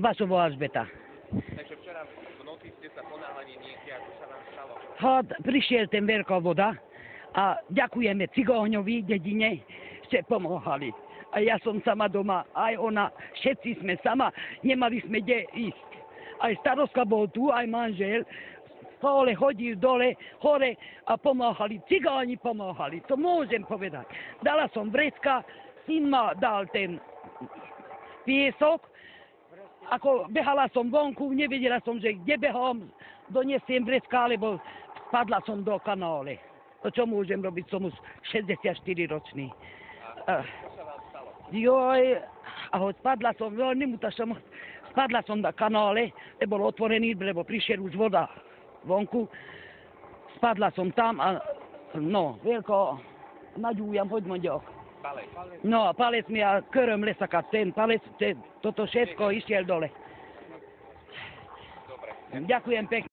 Vašová Alžbeta. Takže včera v noci ste sa ponáhľali niekde, ako sa vám stalo? Prišiel ten veľká voda a ďakujeme Cigóňovi, dedine, ste pomohali. A ja som sama doma, aj ona, všetci sme sama, nemali sme kde ísť. Aj starostka bol tu, aj manžel, stále chodil dole, hore a pomáhali. Cigóni pomáhali, to môžem povedať. Dala som vrecka, syn ma dal ten piesok, ako behala som vonku, nevedela som, že kde behom, donesiem vrecka, alebo spadla som do kanále. To čo môžem robiť, som už 64 ročný. Čo sa vám stalo? Joj, spadla som, spadla som do kanále, bol otvorený, lebo prišiel už voda vonku. Spadla som tam a no, veľko naďújam, poďme ďok. Palec. No, palec mi a köröm leszakat, ten palec, toto všetko išiel dole. Dobre. Ďakujem pekne.